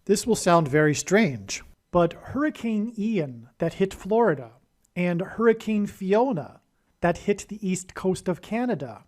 This will sound very strange, but Hurricane Ian that hit Florida and Hurricane Fiona that hit the east coast of Canada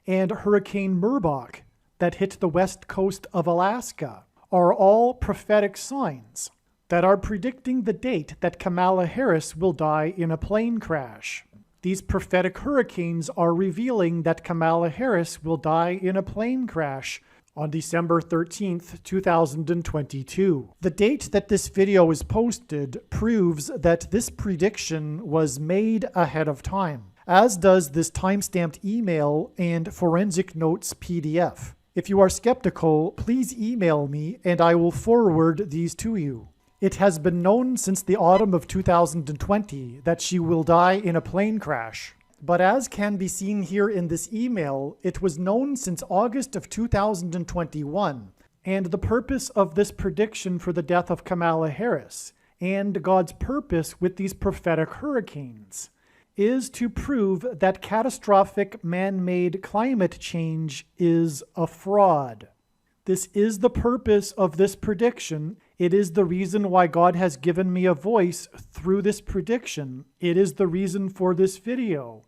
and Hurricane Merbok that hit the west coast of Alaska are all prophetic signs that are predicting the date that Kamala Harris will die in a plane crash. These prophetic hurricanes are revealing that Kamala Harris will die in a plane crash on December 13th, 2022. The date that this video is posted proves that this prediction was made ahead of time, as does this timestamped email and forensic notes PDF. If you are skeptical, please email me and I will forward these to you. It has been known since the autumn of 2020 that she will die in a plane crash. But as can be seen here in this email, it was known since August of 2021, and the purpose of this prediction for the death of Kamala Harris, and God's purpose with these prophetic hurricanes, is to prove that catastrophic man-made climate change is a fraud. This is the purpose of this prediction. It is the reason why God has given me a voice through this prediction. It is the reason for this video.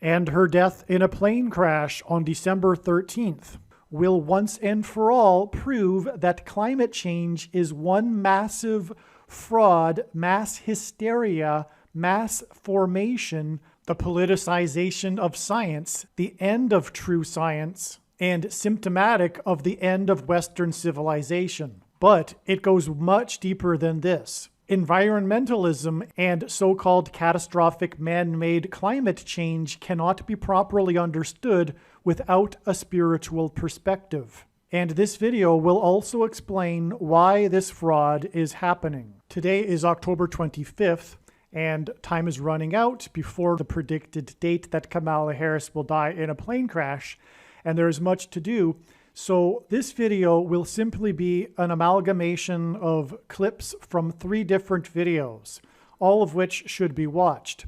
And her death in a plane crash on December 13th will once and for all prove that climate change is one massive fraud, mass hysteria, mass formation, the politicization of science, the end of true science, and symptomatic of the end of Western civilization. But it goes much deeper than this. Environmentalism and so-called catastrophic man-made climate change cannot be properly understood without a spiritual perspective. And this video will also explain why this fraud is happening. Today is October 25th, and time is running out before the predicted date that Kamala Harris will die in a plane crash, and there is much to do. So this video will simply be an amalgamation of clips from 3 different videos, all of which should be watched.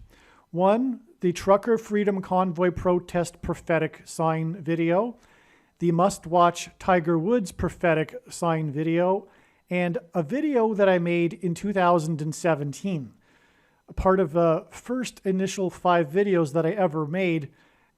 1, the Trucker Freedom Convoy protest prophetic sign video, the must-watch Tiger Woods prophetic sign video, and a video that I made in 2017, a part of the first initial 5 videos that I ever made.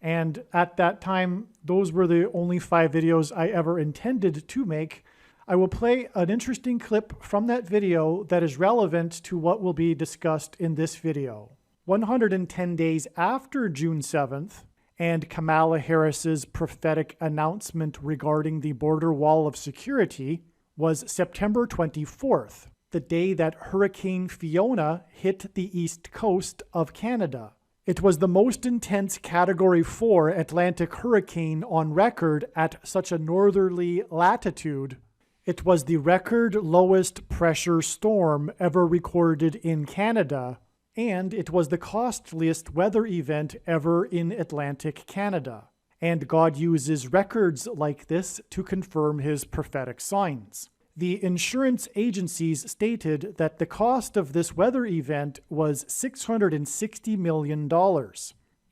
And at that time, those were the only 5 videos I ever intended to make. I will play an interesting clip from that video that is relevant to what will be discussed in this video. 110 days after June 7th and Kamala Harris's prophetic announcement regarding the border wall of security was September 24th, the day that Hurricane Fiona hit the east coast of Canada. It was the most intense Category 4 Atlantic hurricane on record at such a northerly latitude. It was the record lowest pressure storm ever recorded in Canada, and it was the costliest weather event ever in Atlantic Canada. And God uses records like this to confirm his prophetic signs. The insurance agencies stated that the cost of this weather event was $660 million.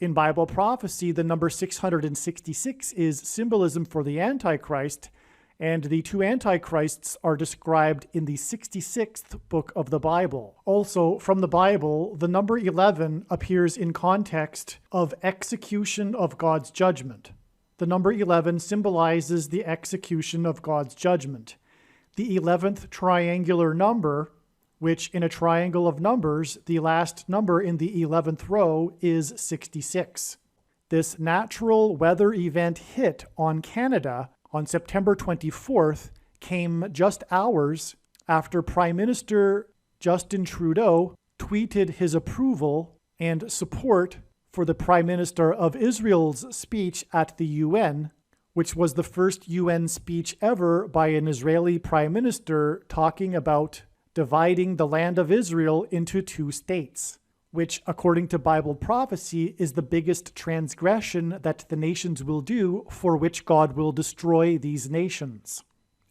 In Bible prophecy, the number 666 is symbolism for the Antichrist, and the 2 Antichrists are described in the 66th book of the Bible. Also, from the Bible, the number 11 appears in context of execution of God's judgment. The number 11 symbolizes the execution of God's judgment. The 11th triangular number, which in a triangle of numbers, the last number in the 11th row is 66. This natural weather event hit on Canada on September 24th came just hours after Prime Minister Justin Trudeau tweeted his approval and support for the Prime Minister of Israel's speech at the UN, which was the first UN speech ever by an Israeli prime minister talking about dividing the land of Israel into 2 states, which, according to Bible prophecy, is the biggest transgression that the nations will do, for which God will destroy these nations.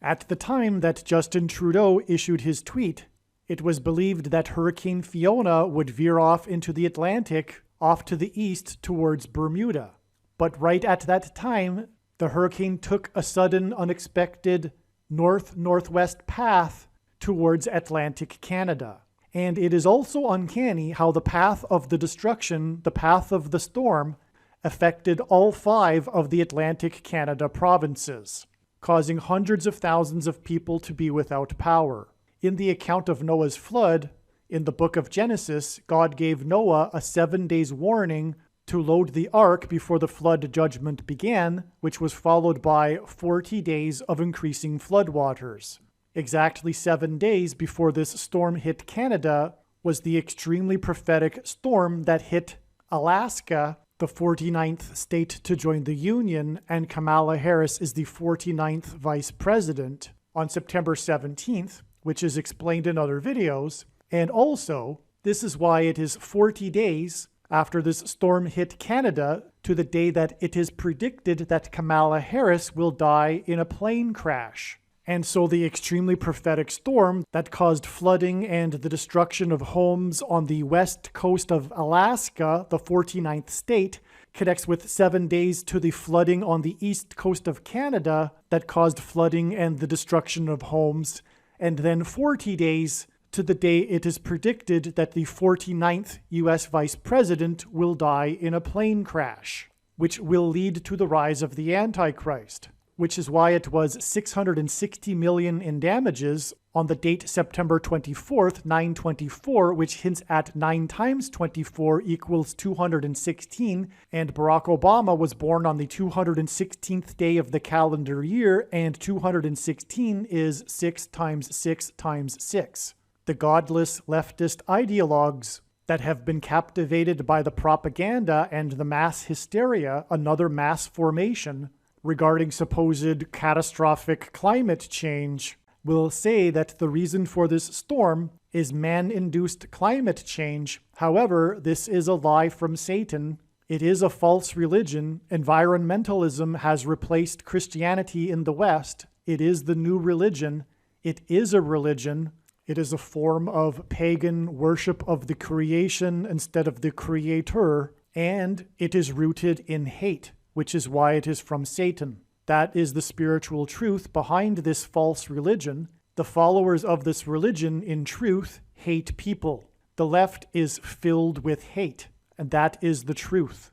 At the time that Justin Trudeau issued his tweet, it was believed that Hurricane Fiona would veer off into the Atlantic, off to the east towards Bermuda. But right at that time, the hurricane took a sudden, unexpected north-northwest path towards Atlantic Canada. And it is also uncanny how the path of the destruction, the path of the storm, affected all 5 of the Atlantic Canada provinces, causing hundreds of thousands of people to be without power. In the account of Noah's flood, in the book of Genesis, God gave Noah a 7 days warning to load the ark before the flood judgment began, which was followed by 40 days of increasing floodwaters. Exactly 7 days before this storm hit Canada was the extremely prophetic storm that hit Alaska, the 49th state to join the Union, and Kamala Harris is the 49th vice president, on September 17th, which is explained in other videos. And also, this is why it is 40 days after this storm hit Canada to the day that it is predicted that Kamala Harris will die in a plane crash. And so the extremely prophetic storm that caused flooding and the destruction of homes on the west coast of Alaska, the 49th state, connects with 7 days to the flooding on the east coast of Canada that caused flooding and the destruction of homes, and then 40 days to the day it is predicted that the 49th U.S. Vice President will die in a plane crash, which will lead to the rise of the Antichrist, which is why it was $660 million in damages on the date September 24th, 924, which hints at 9 times 24 equals 216, and Barack Obama was born on the 216th day of the calendar year, and 216 is 6 times 6 times 6. The godless leftist ideologues that have been captivated by the propaganda and the mass hysteria, another mass formation, regarding supposed catastrophic climate change, will say that the reason for this storm is man-induced climate change. However, this is a lie from Satan. It is a false religion. Environmentalism has replaced Christianity in the West. It is the new religion. It is a religion. It is a form of pagan worship of the creation instead of the creator, and it is rooted in hate, which is why it is from Satan. That is the spiritual truth behind this false religion. The followers of this religion, in truth, hate people. The left is filled with hate, and that is the truth.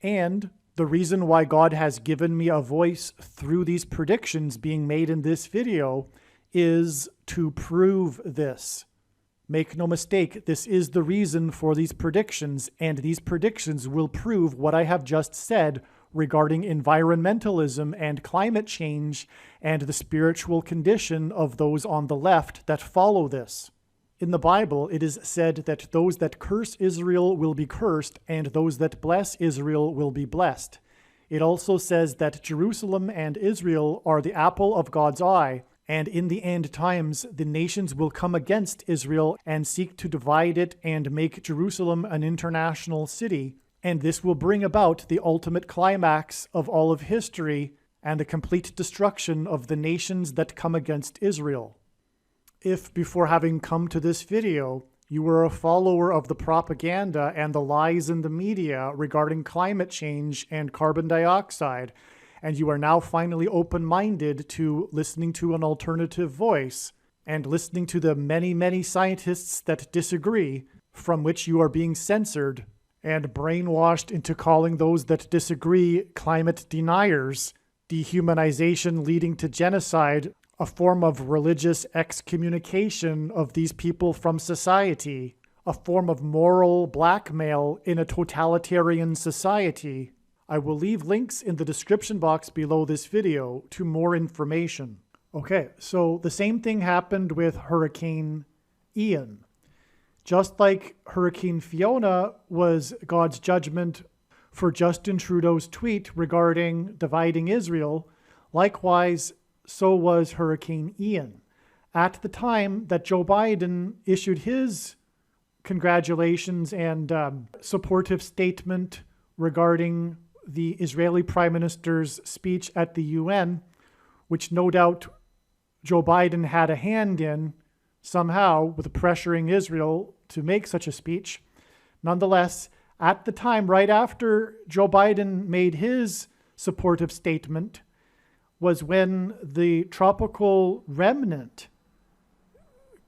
And the reason why God has given me a voice through these predictions being made in this video is to prove this. Make no mistake, this is the reason for these predictions, and these predictions will prove what I have just said regarding environmentalism and climate change and the spiritual condition of those on the left that follow this. In the Bible, it is said that those that curse Israel will be cursed, and those that bless Israel will be blessed. It also says that Jerusalem and Israel are the apple of God's eye, and in the end times, the nations will come against Israel and seek to divide it and make Jerusalem an international city. And this will bring about the ultimate climax of all of history and the complete destruction of the nations that come against Israel. If, before having come to this video, you were a follower of the propaganda and the lies in the media regarding climate change and carbon dioxide, and you are now finally open-minded to listening to an alternative voice and listening to the many, many scientists that disagree, from which you are being censored and brainwashed into calling those that disagree climate deniers, dehumanization leading to genocide, a form of religious excommunication of these people from society, a form of moral blackmail in a totalitarian society. I will leave links in the description box below this video to more information. Okay, so the same thing happened with Hurricane Ian. Just like Hurricane Fiona was God's judgment for Justin Trudeau's tweet regarding dividing Israel, likewise, so was Hurricane Ian. At the time that Joe Biden issued his congratulations and supportive statement regarding the Israeli Prime Minister's speech at the UN, which no doubt Joe Biden had a hand in somehow with pressuring Israel to make such a speech. Nonetheless, at the time, right after Joe Biden made his supportive statement, was when the tropical remnant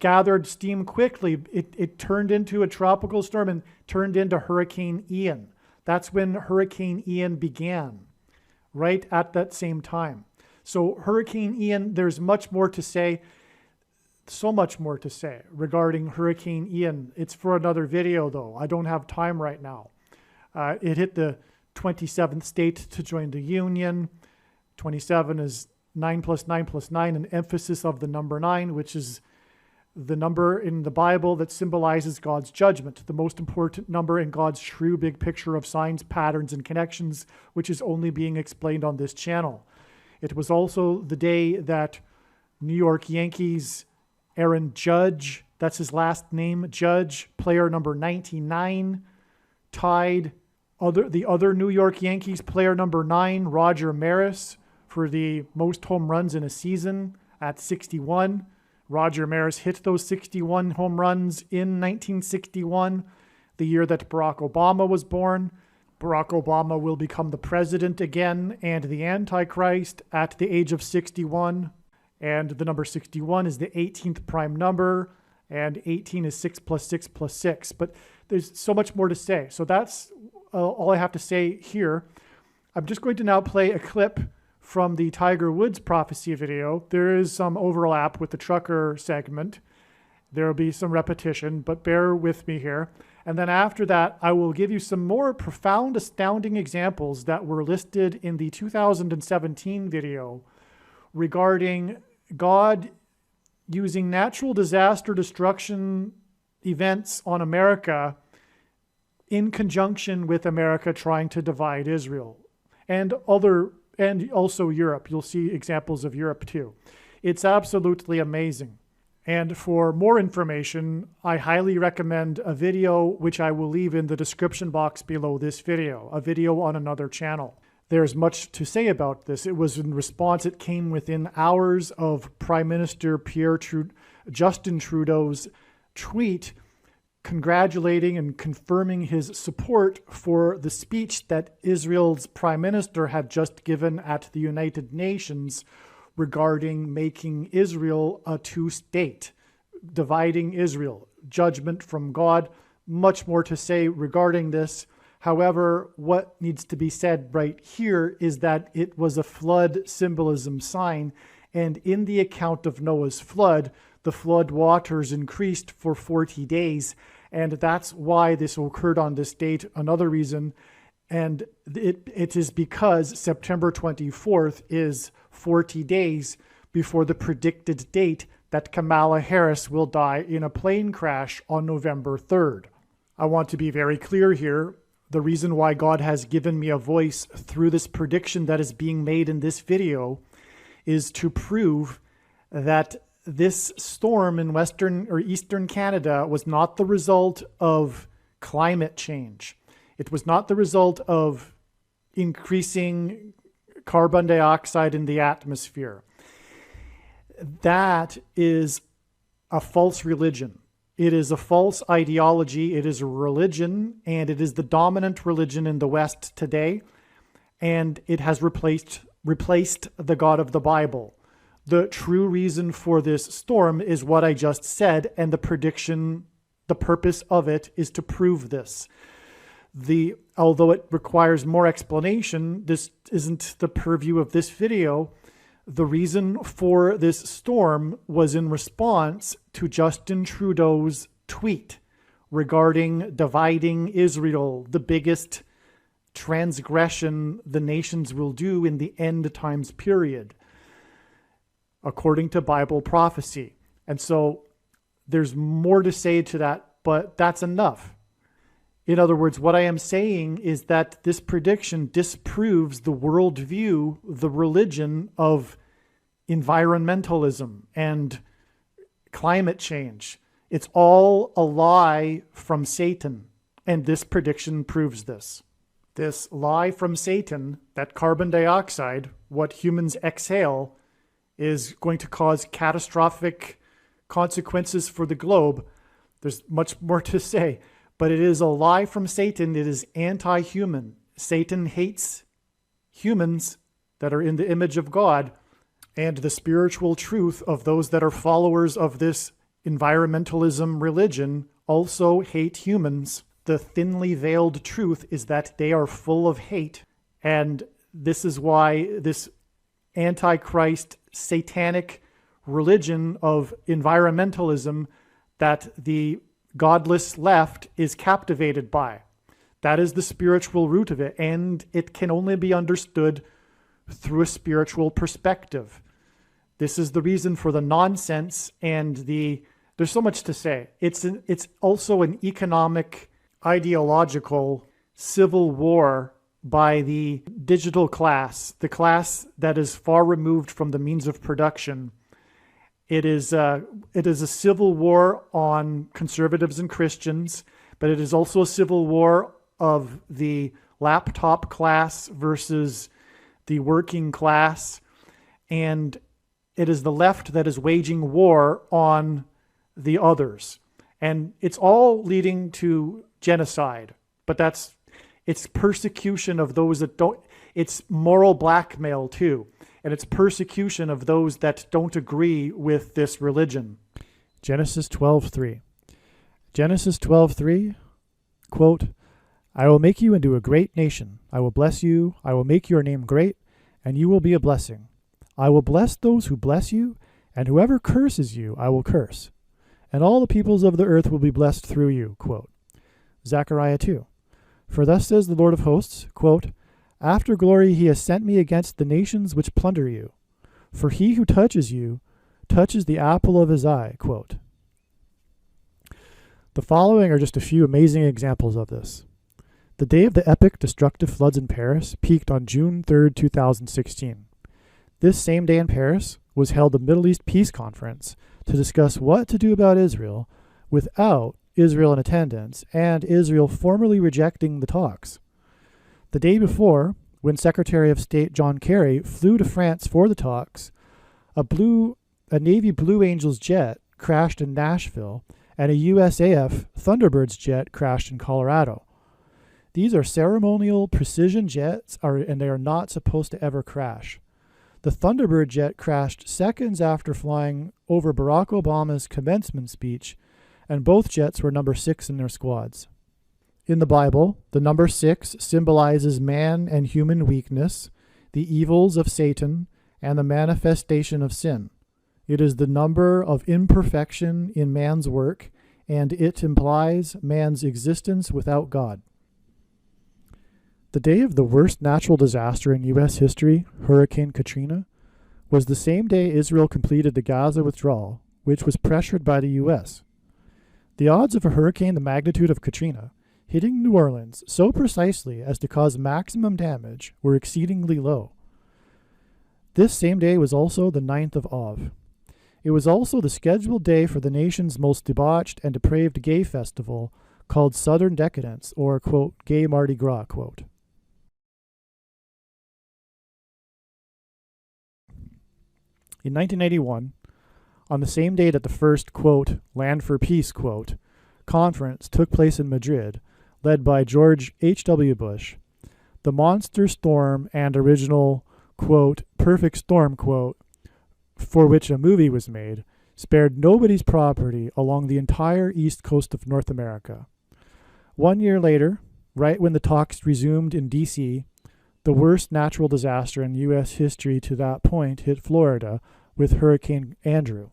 gathered steam quickly. It turned into a tropical storm and turned into Hurricane Ian. That's when Hurricane Ian began, right at that same time. So Hurricane Ian, there's much more to say, so much more to say regarding Hurricane Ian. It's for another video, though. I don't have time right now. It hit the 27th state to join the Union. 27 is 9 plus 9 plus 9, an emphasis of the number 9, which is the number in the Bible that symbolizes God's judgment, the most important number in God's true big picture of signs, patterns, and connections, which is only being explained on this channel. It was also the day that New York Yankees Aaron Judge, that's his last name, Judge, player number 99, tied the other New York Yankees player number 9, Roger Maris, for the most home runs in a season at 61. Roger Maris hit those 61 home runs in 1961, the year that Barack Obama was born. Barack Obama will become the president again and the Antichrist at the age of 61. And the number 61 is the 18th prime number, and 18 is 6 plus 6 plus 6. But there's so much more to say. So that's all I have to say here. I'm just going to now play a clip from the Tiger Woods prophecy video. There is some overlap with the trucker segment. There will be some repetition, but bear with me here. And then after that, I will give you some more profound, astounding examples that were listed in the 2017 video regarding God using natural disaster destruction events on America in conjunction with America trying to divide Israel and also Europe. You'll see examples of Europe too. It's absolutely amazing. And for more information, I highly recommend a video which I will leave in the description box below this video, a video on another channel. There's much to say about this. It was in response, it came within hours of Prime Minister Justin Trudeau's tweet congratulating and confirming his support for the speech that Israel's Prime Minister had just given at the United Nations regarding making Israel a two-state, dividing Israel, judgment from God. Much more to say regarding this. However, what needs to be said right here is that it was a flood symbolism sign, and in the account of Noah's flood, the flood waters increased for 40 days, and that's why this occurred on this date. Another reason, and it is because September 24th is 40 days before the predicted date that Kamala Harris will die in a plane crash on November 3rd. I want to be very clear here. The reason why God has given me a voice through this prediction that is being made in this video is to prove that this storm in western or eastern Canada was not the result of climate change. It was not the result of increasing carbon dioxide in the atmosphere. That is a false religion. It is a false ideology. It is a religion, and it is the dominant religion in the West today, and it has replaced the God of the Bible. The true reason for this storm is what I just said, and the prediction, the purpose of it is to prove this. Although it requires more explanation, this isn't the purview of this video. The reason for this storm was in response to Justin Trudeau's tweet regarding dividing Israel, the biggest transgression the nations will do in the end times period, according to Bible prophecy. And so there's more to say to that, but that's enough. In other words, what I am saying is that this prediction disproves the worldview, the religion of environmentalism and climate change. It's all a lie from Satan, and this prediction proves this. This lie from Satan that carbon dioxide, what humans exhale, is going to cause catastrophic consequences for the globe. There's much more to say. But it is a lie from Satan. It is anti-human. Satan hates humans that are in the image of God, and the spiritual truth of those that are followers of this environmentalism religion also hate humans. The thinly veiled truth is that they are full of hate, and this is why this antichrist satanic religion of environmentalism that the godless left is captivated by. That is the spiritual root of it, and it can only be understood through a spiritual perspective. This is the reason for the nonsense and there's so much to say. It's also an economic, ideological civil war by the digital class, the class that is far removed from the means of production. It is a civil war on conservatives and Christians, but it is also a civil war of the laptop class versus the working class. And it is the left that is waging war on the others. And it's all leading to genocide. But it's persecution of those that don't, it's moral blackmail too. And it's persecution of those that don't agree with this religion. Genesis 12:3. Genesis 12:3, quote, I will make you into a great nation. I will bless you. I will make your name great, and you will be a blessing. I will bless those who bless you, and whoever curses you, I will curse. And all the peoples of the earth will be blessed through you, quote. Zechariah 2. For thus says the Lord of hosts, quote, After glory he has sent me against the nations which plunder you. For he who touches you touches the apple of his eye, quote. The following are just a few amazing examples of this. The day of the epic destructive floods in Paris peaked on June 3rd, 2016. This same day in Paris was held the Middle East Peace Conference to discuss what to do about Israel without Israel in attendance and Israel formally rejecting the talks. The day before, when Secretary of State John Kerry flew to France for the talks, a Navy Blue Angels jet crashed in Nashville and a USAF Thunderbirds jet crashed in Colorado. These are ceremonial precision jets and they are not supposed to ever crash. The Thunderbird jet crashed seconds after flying over Barack Obama's commencement speech, and both jets were number 6 in their squads. In the Bible, the number 6 symbolizes man and human weakness, the evils of Satan, and the manifestation of sin. It is the number of imperfection in man's work, and it implies man's existence without God. The day of the worst natural disaster in U.S. history, Hurricane Katrina, was the same day Israel completed the Gaza withdrawal, which was pressured by the U.S. The odds of a hurricane the magnitude of Katrina hitting New Orleans so precisely as to cause maximum damage were exceedingly low. This same day was also the 9th of Av. It was also the scheduled day for the nation's most debauched and depraved gay festival called Southern Decadence, or, quote, Gay Mardi Gras, quote. In 1981, on the same day that the first, quote, Land for Peace, quote, conference took place in Madrid, led by George H.W. Bush, the monster storm and original, quote, perfect storm, quote, for which a movie was made, spared nobody's property along the entire east coast of North America. 1 year later, right when the talks resumed in D.C., the worst natural disaster in U.S. history to that point hit Florida with Hurricane Andrew.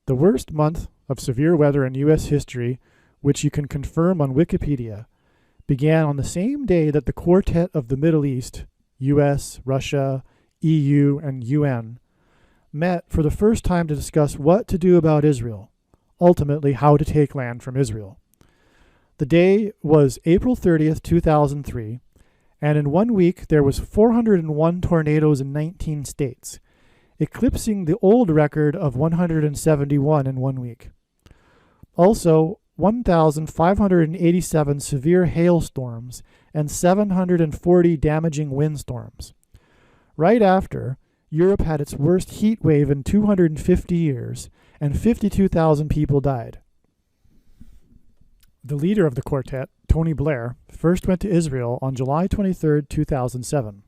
The worst month of severe weather in U.S. history, which you can confirm on Wikipedia, began on the same day that the Quartet of the Middle East, U.S., Russia, EU, and UN, met for the first time to discuss what to do about Israel, ultimately how to take land from Israel. The day was April 30th, 2003, and in 1 week there was 401 tornadoes in 19 states, eclipsing the old record of 171 in 1 week. Also, 1,587 severe hailstorms and 740 damaging windstorms. Right after, Europe had its worst heat wave in 250 years, and 52,000 people died. The leader of the quartet, Tony Blair, first went to Israel on July 23, 2007.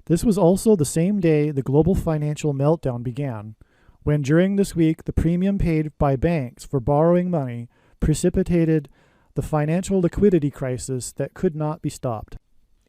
This was also the same day the global financial meltdown began, when during this week the premium paid by banks for borrowing money precipitated the financial liquidity crisis that could not be stopped.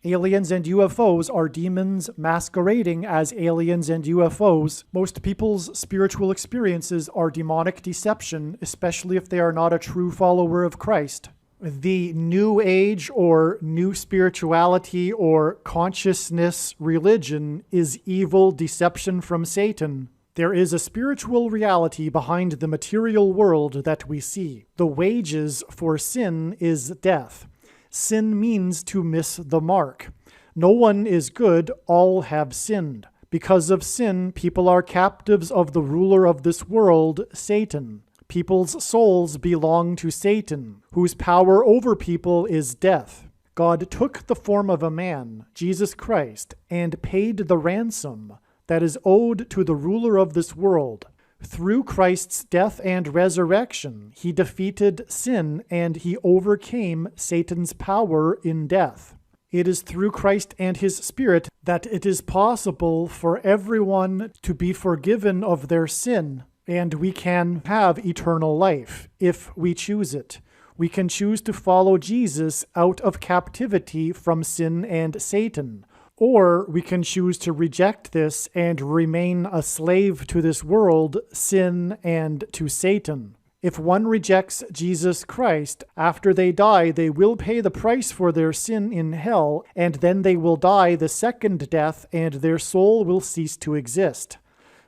Aliens and UFOs are demons masquerading as aliens and UFOs. Most people's spiritual experiences are demonic deception, especially if they are not a true follower of Christ. The New Age or New Spirituality or Consciousness religion is evil deception from Satan. There is a spiritual reality behind the material world that we see. The wages for sin is death. Sin means to miss the mark. No one is good, all have sinned. Because of sin, people are captives of the ruler of this world, Satan. People's souls belong to Satan, whose power over people is death. God took the form of a man, Jesus Christ, and paid the ransom that is owed to the ruler of this world. Through Christ's death and resurrection, he defeated sin and he overcame Satan's power in death. It is through Christ and his Spirit that it is possible for everyone to be forgiven of their sin, and we can have eternal life if we choose it. We can choose to follow Jesus out of captivity from sin and Satan. Or we can choose to reject this and remain a slave to this world, sin, and to Satan. If one rejects Jesus Christ, after they die, they will pay the price for their sin in hell, and then they will die the second death, and their soul will cease to exist.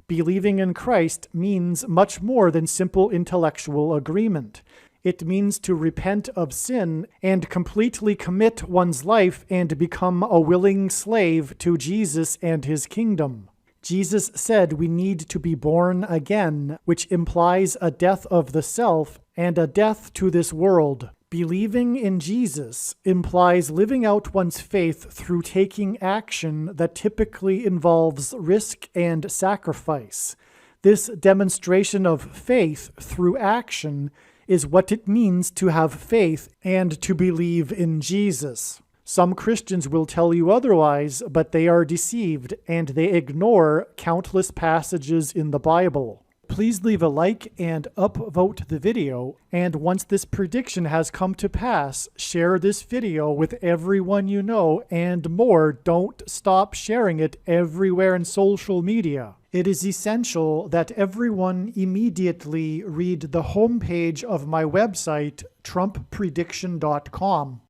Believing in Christ means much more than simple intellectual agreement. It means to repent of sin and completely commit one's life and become a willing slave to Jesus and his kingdom. Jesus said we need to be born again, which implies a death of the self and a death to this world. Believing in Jesus implies living out one's faith through taking action that typically involves risk and sacrifice. This demonstration of faith through action is what it means to have faith and to believe in Jesus. Some Christians will tell you otherwise, but they are deceived and they ignore countless passages in the Bible. Please leave a like and upvote the video, and once this prediction has come to pass, share this video with everyone you know, and more, don't stop sharing it everywhere in social media. It is essential that everyone immediately read the homepage of my website, TrumpPrediction.com.